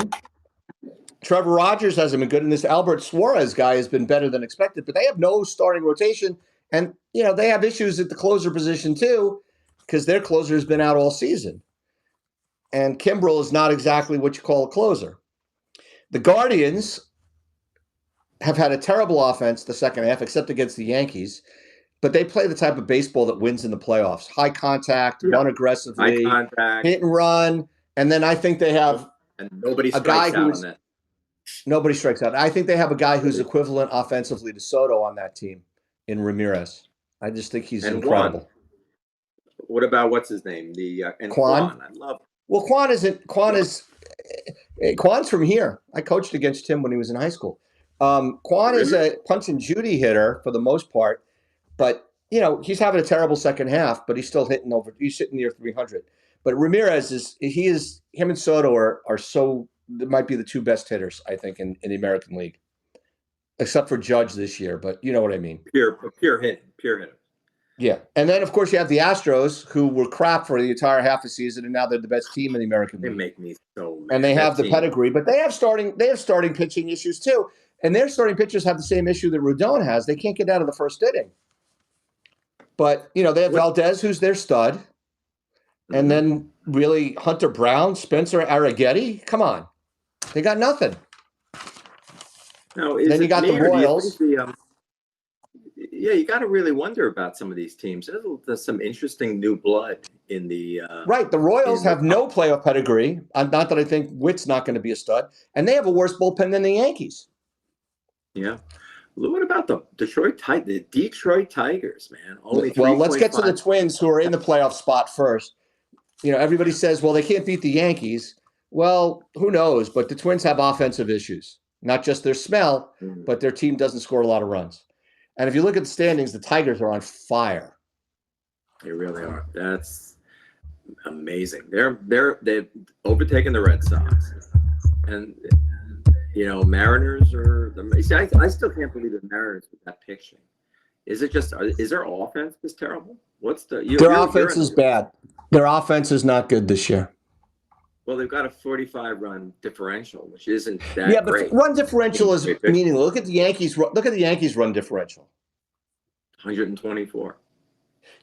Trevor Rogers hasn't been good, and this Albert Suarez guy has been better than expected. But they have no starting rotation, and they have issues at the closer position too, because their closer has been out all season. And Kimbrel is not exactly what you call a closer. The Guardians have had a terrible offense the second half, except against the Yankees. But they play the type of baseball that wins in the playoffs: high contact, run aggressively, high contact, hit and run. And then I think they have and nobody a guy strikes out who on is that. nobody strikes out. I think they have a guy who's equivalent offensively to Soto on that team in Ramirez. I just think he's incredible. Juan. What about what's his name? And Quan. I love him. Well, Quan's from here. I coached against him when he was in high school. Quan is a punch and Judy hitter for the most part, but he's having a terrible second half, but he's still he's sitting near 300. But Ramirez him and Soto are so, they might be the two best hitters, I think, in the American League, except for Judge this year. But you know what I mean. Pure hitting. Yeah. And then, of course, you have the Astros, who were crap for the entire half a season, and now they're the best team in the American League. They make me so mad. And they have the pedigree, but they have starting pitching issues too. And their starting pitchers have the same issue that Rodon has. They can't get out of the first inning. But, they have Valdez, who's their stud. And then really Hunter Brown, Spencer Arrighetti. Come on. They got nothing. No, then you got the Royals. You got to really wonder about some of these teams. There's some interesting new blood in the right. The Royals have no playoff pedigree. Not that I think Witt's not going to be a stud, and they have a worse bullpen than the Yankees. Yeah. What about the Detroit Tigers, man? Let's get to the Twins, who are in the playoff spot first. Everybody says, well, they can't beat the Yankees. Well, who knows? But the Twins have offensive issues, not just their smell, but their team doesn't score a lot of runs. And if you look at the standings, the Tigers are on fire. They really are. That's amazing. They've overtaken the Red Sox, and Mariners are. I still can't believe the Mariners with that pitching. Is their offense just terrible? Their offense is bad. Their offense is not good this year. Well, they've got a 45-run differential, which isn't that great. But run differential is meaningless. Look at the Yankees. Look at the Yankees' run differential. 124.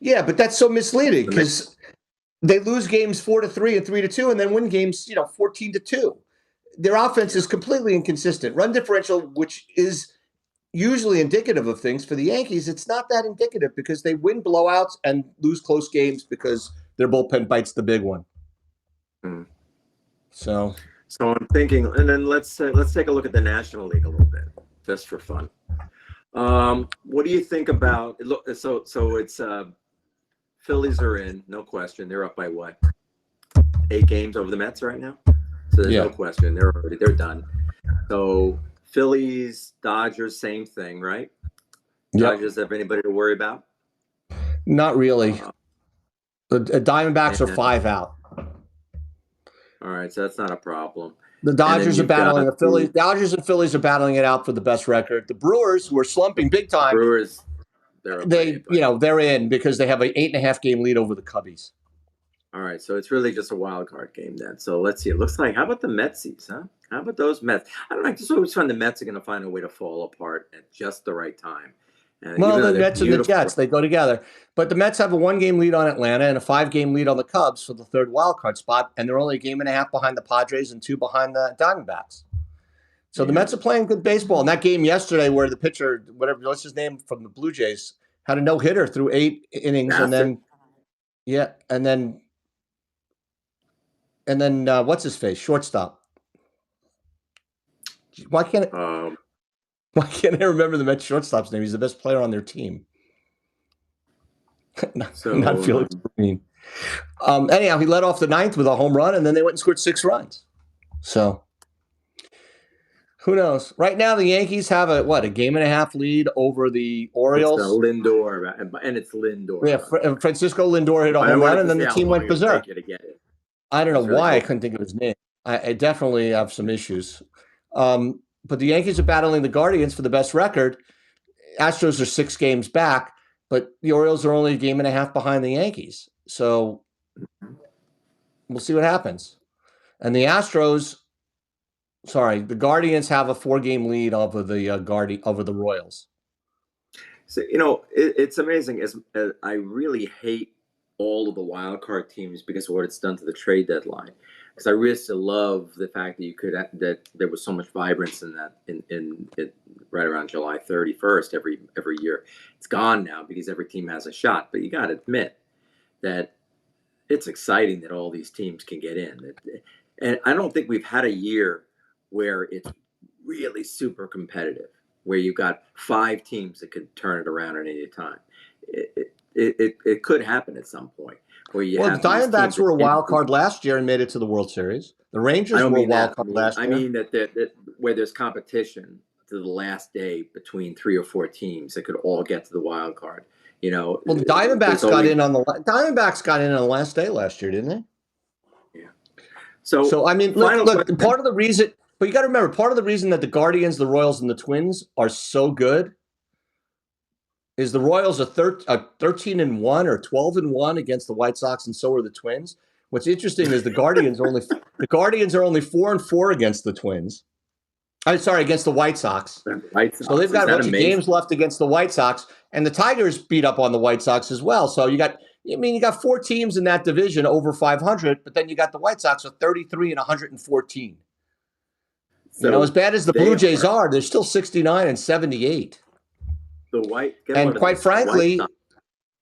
Yeah, but that's so misleading because they lose games 4-3 and 3-2, and then win games 14-2. Their offense is completely inconsistent. Run differential, which is usually indicative of things for the Yankees, it's not that indicative because they win blowouts and lose close games because their bullpen bites the big one. So I'm thinking, and then let's take a look at the National League a little bit, just for fun. What do you think about? So it's Phillies are in, no question. They're up by what? 8 games over the Mets right now. So there's no question. They're done. So Phillies, Dodgers, same thing, right? Dodgers have anybody to worry about? Not really. The Diamondbacks are 5 out. All right, so that's not a problem. The Dodgers are battling the Phillies. Dodgers and Phillies are battling it out for the best record. The Brewers, who are slumping big time. Brewers, they're in because they have an 8.5 game lead over the Cubbies. All right, so it's really just a wild card game then. So let's see. It looks like, how about the Metsies, huh? How about those Mets? I don't know. I just always find the Mets are going to find a way to fall apart at just the right time. And the Mets and the Jets, they go together. But the Mets have a 1-game lead on Atlanta and a 5-game lead on the Cubs for the 3rd wild card spot, and they're only a 1.5 games behind the Padres and 2 behind the Diamondbacks. So the Mets are playing good baseball. And that game yesterday where the pitcher, what's his name from the Blue Jays, had a no-hitter through 8 innings, and then what's his face? Shortstop. Why can't I remember the Mets shortstop's name? He's the best player on their team. not Felix Green. Anyhow, he led off the 9th with a home run, and then they went and scored 6 runs. So Who knows? Right now, the Yankees have a game and a half lead over the It's Orioles. Lindor, and it's Lindor. Yeah, Francisco Lindor hit a I home run, wanted and to then see the how team long went it would berserk. take you to get it. I don't know was really why I hoping. couldn't think of his name. I definitely have some issues. But the Yankees are battling the Guardians for the best record. Astros are 6 games back, but the Orioles are only a game and a half behind the Yankees. So we'll see what happens. And the Guardians have a 4-game lead over the Royals. So it's amazing. I really hate all of the wild card teams because of what it's done to the trade deadline. Because I really still love the fact that there was so much vibrance in that in right around July 31st every year. It's gone now because every team has a shot. But you got to admit that it's exciting that all these teams can get in. And I don't think we've had a year where it's really super competitive, where you've got 5 teams that could turn it around at any time. It could happen at some point where you Well, the have these teams Diamondbacks were a that wild card last year and made it to the World Series. The I Rangers don't were a mean wild that. card last I year. mean that where there's competition to the last day between 3 or 4 teams that could all get to the wild card. Well, the Diamondbacks got in on the last day last year, didn't they? Yeah. So I mean, look. Part of the reason, but you got to remember, part of the reason that the Guardians, the Royals, and the Twins are so good is the Royals are 13-1 or 12-1 against the White Sox, and so are the Twins. What's interesting is the Guardians are only 4-4 against the Twins. I'm sorry, against the White Sox. So they've got a bunch of games left against the White Sox, and the Tigers beat up on the White Sox as well. So you got 4 teams in that division over 500, but then you got the White Sox with 33 and 114. So as bad as the Blue Jays are, they're still 69 and 78. And quite frankly,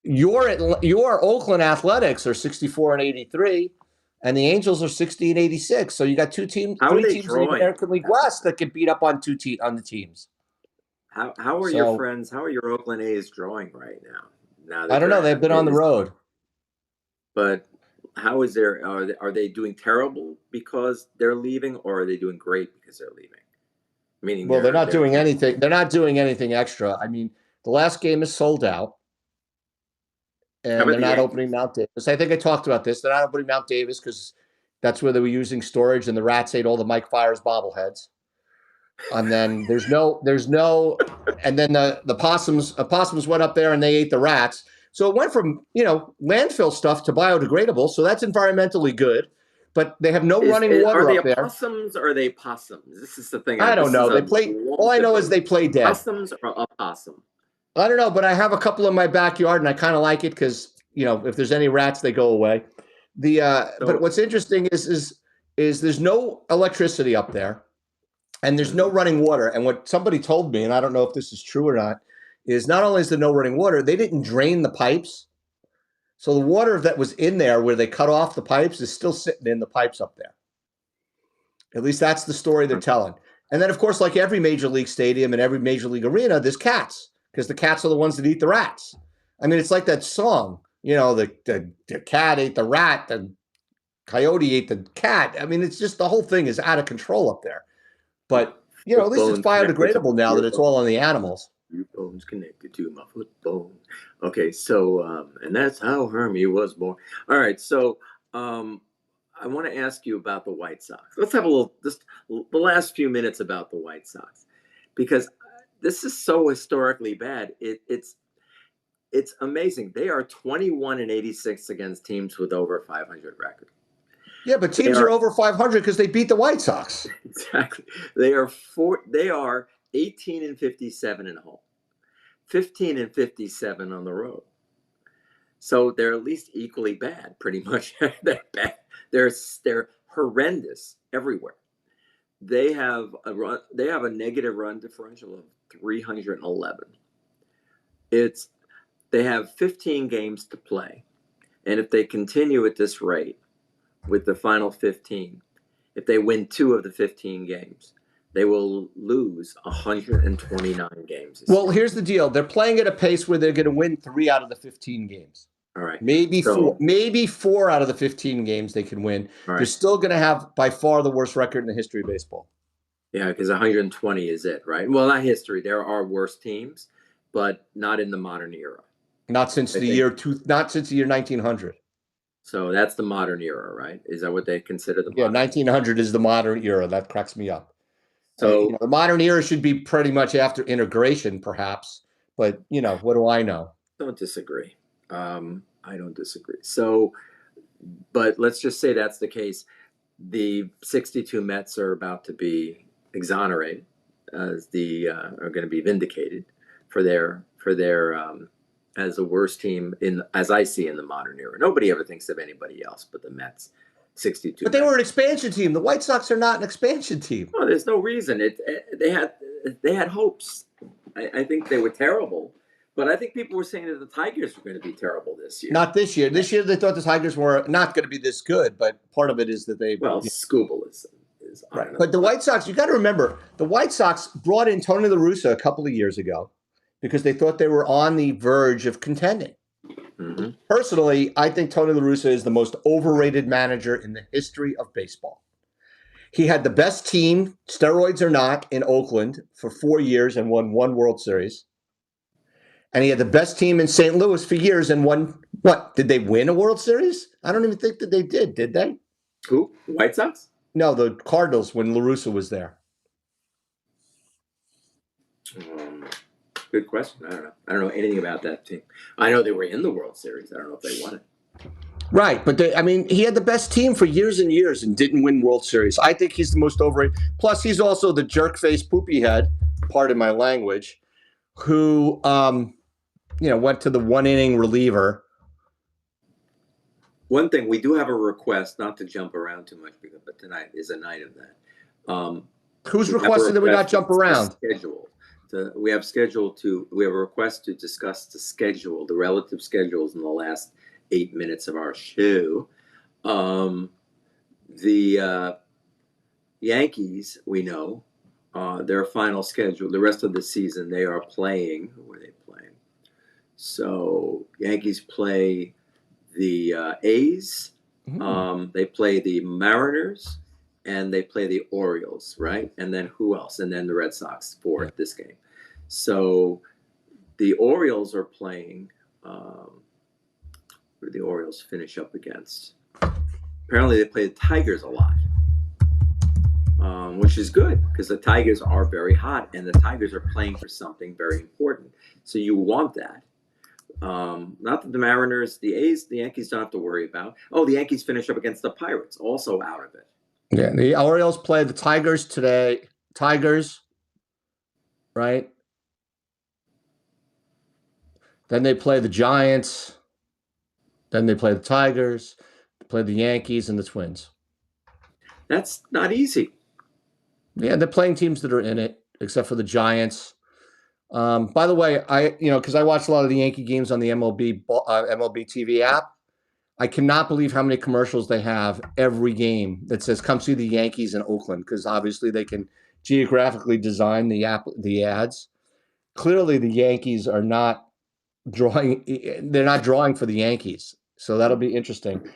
your Oakland Athletics are 64 and 83, and the Angels are 60 and 86. So you got 3 teams in the American League West that can beat up on on the teams. How are your friends? How are your Oakland A's drawing right now? I don't know. They've been on the road. But how is are they doing terrible because they're leaving, or are they doing great because they're leaving? Meaning, well, they're not doing anything. They're not doing anything extra. I mean, the last game is sold out, and they're not opening Mount Davis. I think I talked about this. They're not opening Mount Davis because that's where they were using storage, and the rats ate all the Mike Fiers bobbleheads. And then there's no, and then the possums went up there and they ate the rats. So it went from landfill stuff to biodegradable. So that's environmentally good. But they have no running water up there. Are they opossums or are they possums? This is the thing. I don't know. They play. All I know is they play dead. Possums or opossum? I don't know, but I have a couple in my backyard, and I kind of like it because if there's any rats, they go away. But what's interesting is there's no electricity up there, and there's no running water. And what somebody told me, and I don't know if this is true or not, is not only is there no running water, they didn't drain the pipes. So the water that was in there where they cut off the pipes is still sitting in the pipes up there. At least that's the story they're telling. And then, of course, like every major league stadium and every major league arena, there's cats because the cats are the ones that eat the rats. I mean, it's like that song, the cat ate the rat, the coyote ate the cat. I mean, it's just the whole thing is out of control up there. But, at least it's biodegradable now that it's all on the animals. Your bones connected to my foot bone. Okay, so and that's how Hermie was born. All right, so I want to ask you about the White Sox. Let's have just the last few minutes about the White Sox, because this is so historically bad. It's amazing. They are 21 and 86 against teams with over 500 record. Yeah, but teams are over 500 because they beat the White Sox. Exactly. They are 18 and 57 at home, 15 and 57 on the road. So they're at least equally bad, pretty much. They're bad. They're horrendous everywhere. They have a negative run differential of 311. They have 15 games to play, and if they continue at this rate with the final 15, if they win 2 of the 15 games, they will lose 129 games. Well, here's the deal. They're playing at a pace where they're going to win 3 out of the 15 games. All right. Maybe 4 out of the 15 games they can win. Right. They're still going to have by far the worst record in the history of baseball. Yeah, because 120 is it, right? Well, not history. There are worse teams, but not in the modern era. Not since I the think year not since the year 1900. so. That's the modern era, right? Is that what they consider the Yeah, modern? 1900 is the modern era. That cracks me up. So The modern era should be pretty much after integration, perhaps. But what do I know? don't disagree. I don't disagree. So, but let's just say that's the case. The 62 Mets are about to be exonerated, as are going to be vindicated for their as the worst team in as I see in the modern era. Nobody ever thinks of anybody else but the Mets. 62 But they Mets. were an expansion team. The White Sox are not an expansion team. Oh, there's no reason. They had hopes. I think they were terrible, but I think people were saying that the Tigers were going to be terrible this year. Not this year. This year they thought the Tigers were not going to be this good, but part of it is that they Well, Scooble is right. on But the White Sox, you got to remember, the White Sox brought in Tony La Russa a couple of years ago because they thought they were on the verge of contending. Mm-hmm. Personally, I think Tony La Russa is the most overrated manager in the history of baseball. He had the best team, steroids or not, in Oakland for 4 years and won one World Series. And he had the best team in St. Louis for years and won what? Did they win a World Series? I don't even think that they did they? Who? White Sox? No, the Cardinals when La Russa was there. Good question. I don't know. I don't know anything about that team. I know they were in the World Series. I don't know if they won it. Right, but he had the best team for years and years and didn't win World Series. I think he's the most overrated. Plus, he's also the jerk face poopy head, pardon my language, who went to the 1 inning reliever. One thing, we do have a request, not to jump around too much, but tonight is a night of that. Who's requested that we not jump around? We have a request to discuss the relative schedules in the last 8 minutes of our show. The Yankees, we know, their final schedule, the rest of the season, they are playing. Who are they playing? So Yankees play the A's, they play the Mariners, and they play the Orioles, right? And then who else? And then the Red Sox for this game. So the Orioles are playing. Who do the Orioles finish up against? Apparently, they play the Tigers a lot, which is good because the Tigers are very hot, and the Tigers are playing for something very important. So you want that. Not that the Mariners, the A's, the Yankees don't have to worry about. Oh, the Yankees finish up against the Pirates, also out of it. Yeah, the Orioles play the Tigers today. Tigers, right? Then they play the Giants. Then they play the Tigers. They play the Yankees and the Twins. That's not easy. Yeah, they're playing teams that are in it, except for the Giants. By the way, because I watched a lot of the Yankee games on the MLB TV app. I cannot believe how many commercials they have every game that says "Come see the Yankees in Oakland," because obviously they can geographically design the ads. Clearly, the Yankees are not drawing. They're not drawing for the Yankees, so that'll be interesting.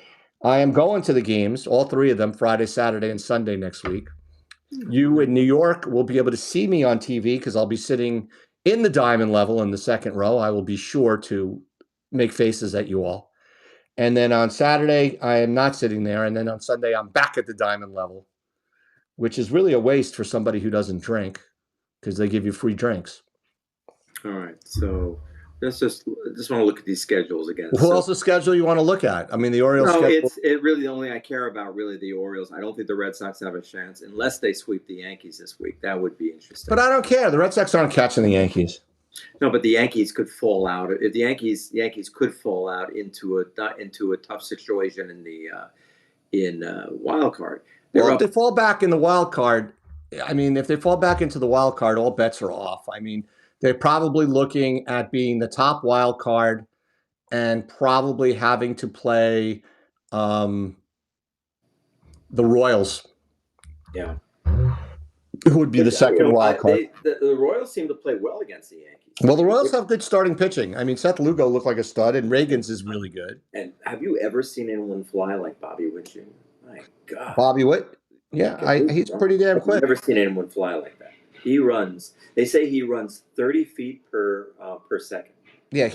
I am going to the games, all three of them, Friday, Saturday, and Sunday next week. You in New York will be able to see me on TV because I'll be sitting in the diamond level in the second row. I will be sure to make faces at you all. And then on Saturday, I am not sitting there. And then on Sunday, I'm back at the diamond level, which is really a waste for somebody who doesn't drink because they give you free drinks. All right. So let's just want to look at these schedules again. Who else's schedule you want to look at? I mean, the Orioles schedule. It really the only I care about really the Orioles. I don't think the Red Sox have a chance unless they sweep the Yankees this week. That would be interesting. But I don't care. The Red Sox aren't catching the Yankees. No, but the Yankees could fall out. If the Yankees could fall out into a tough situation in wild card. Well, if they fall back in the wild card, if they fall back into the wild card, all bets are off. They're probably looking at being the top wild card and probably having to play the Royals. Yeah. Who would be the second wild card? The Royals seem to play well against the Yankees. Well, the Royals have good starting pitching. Seth Lugo looked like a stud, and Reagans is really good. And have you ever seen anyone fly like Bobby Witt Jr.? My God. Bobby Witt? Yeah, he's pretty damn I've quick. never seen anyone fly like that. He runs. They say he runs 30 feet per second. Yeah,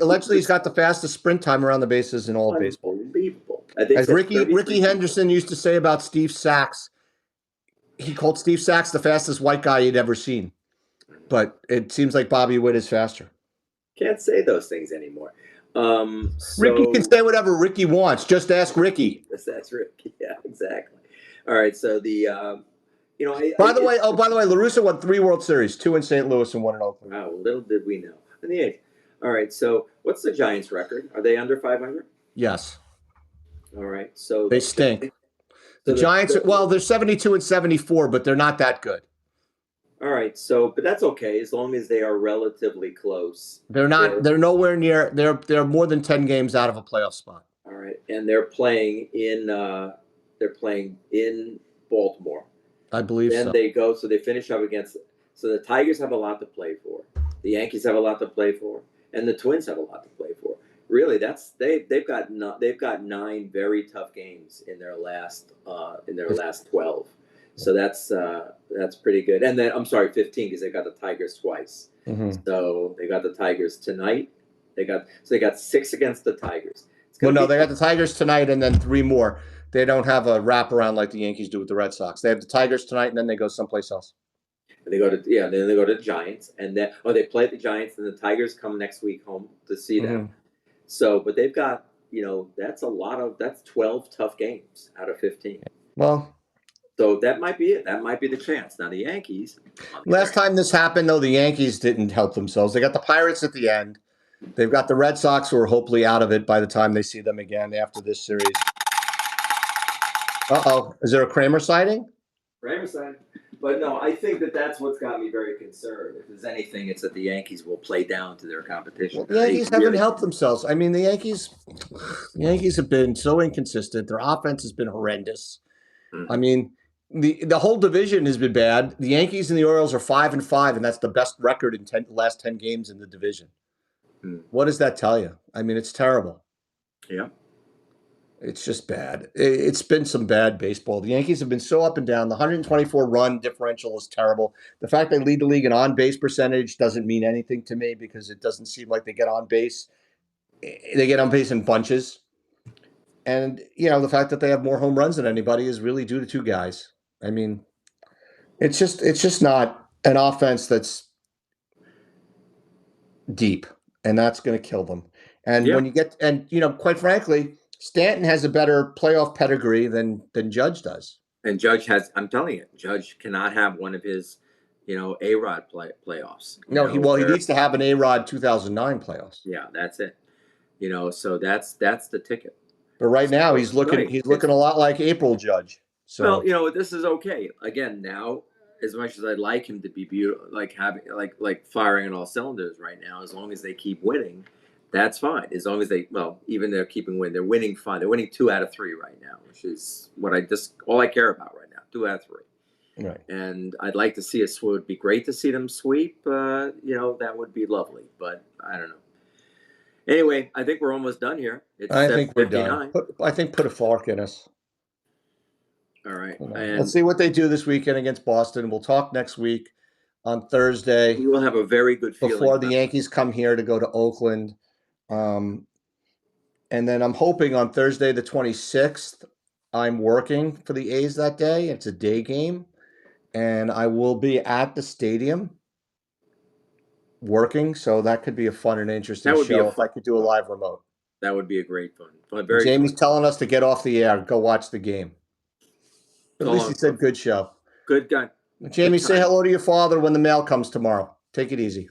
allegedly he's got the fastest sprint time around the bases in all of baseball. Unbelievable. They As said Ricky Henderson used to say about Steve Sachs, he called Steve Sachs the fastest white guy he'd ever seen. But it seems like Bobby Witt is faster. Can't say those things anymore. Ricky can say whatever Ricky wants. Just ask Ricky. That's Ricky. Yeah, exactly. All right. So the By the way, La Russa won 3 World Series, 2 in St. Louis and 1 in Oakland. Wow, little did we know. In the 8th. All right. So what's the Giants' record? Are they under 500? Yes. All right. So they stink. The Giants, they're 72 and 74, but they're not that good. All right. So, but that's okay as long as they are relatively close. They're not. They're nowhere near. They're more than 10 games out of a playoff spot. All right, and they're playing in Baltimore. I believe so. Then they go. So they finish up against. So the Tigers have a lot to play for. The Yankees have a lot to play for, and the Twins have a lot to play for. Really, they've got 9 very tough games in their last 12. So that's pretty good. And then 15 because they got the Tigers twice. Mm-hmm. So they got the Tigers tonight. They got 6 against the Tigers. Well, no, they got the Tigers tonight and then 3 more. They don't have a wraparound like the Yankees do with the Red Sox. They have the Tigers tonight and then they go someplace else. And they go to then they go to the Giants and then they play the Giants and the Tigers come next week home to see them. So, but they've got that's 12 tough games out of 15. Well. So that might be it. That might be the chance. Now the Yankees. Last time this happened, though, the Yankees didn't help themselves. They got the Pirates at the end. They've got the Red Sox, who are hopefully out of it by the time they see them again after this series. Uh-oh. Is there a Kramer sighting? Kramer sighting. But no, I think that's what's got me very concerned. If there's anything, it's that the Yankees will play down to their competition. Well, the Yankees haven't helped themselves. I mean, the Yankees have been so inconsistent. Their offense has been horrendous. Mm-hmm. I mean, the whole division has been bad. The Yankees and the Orioles are 5-5, and that's the best record in the last 10 games in the division. What does that tell you? I mean, it's terrible. Yeah. It's just bad. It's been some bad baseball. The Yankees have been so up and down. The 124 run differential is terrible. The fact they lead the league in on-base percentage doesn't mean anything to me because it doesn't seem like they get on base. They get on base in bunches. And, the fact that they have more home runs than anybody is really due to 2 guys. I mean, it's just not an offense that's deep, and that's going to kill them. And when you get, quite frankly, Stanton has a better playoff pedigree than Judge does. And Judge I'm telling you, Judge cannot have one of his, A-Rod playoffs. No, he needs to have an A-Rod 2009 playoffs. Yeah, that's it. So that's the ticket. But right now he's looking a lot like April Judge. So this is okay. Again, now as much as I'd like him to be beautiful, like having like firing on all cylinders right now, as long as they keep winning, that's fine. As long as even they're keeping winning, they're winning fine. They're winning 2 out of 3 right now, which is all I care about right now. 2 out of 3. Right. And I'd like to see it would be great to see them sweep. That would be lovely, but I don't know. Anyway, I think we're almost done here. I think we're done. Put a fork in us. All right. Let's see what they do this weekend against Boston. We'll talk next week on Thursday. We will have a very good feeling before the Yankees come here to go to Oakland. And then I'm hoping on Thursday the 26th, I'm working for the A's that day. It's a day game. And I will be at the stadium working. So that could be a fun and interesting show if I could do a live remote. That would be a great fun. Jamie's telling us to get off the air, go watch the game. But at least he said good show. Good guy. Jamie, say hello to your father when the mail comes tomorrow. Take it easy.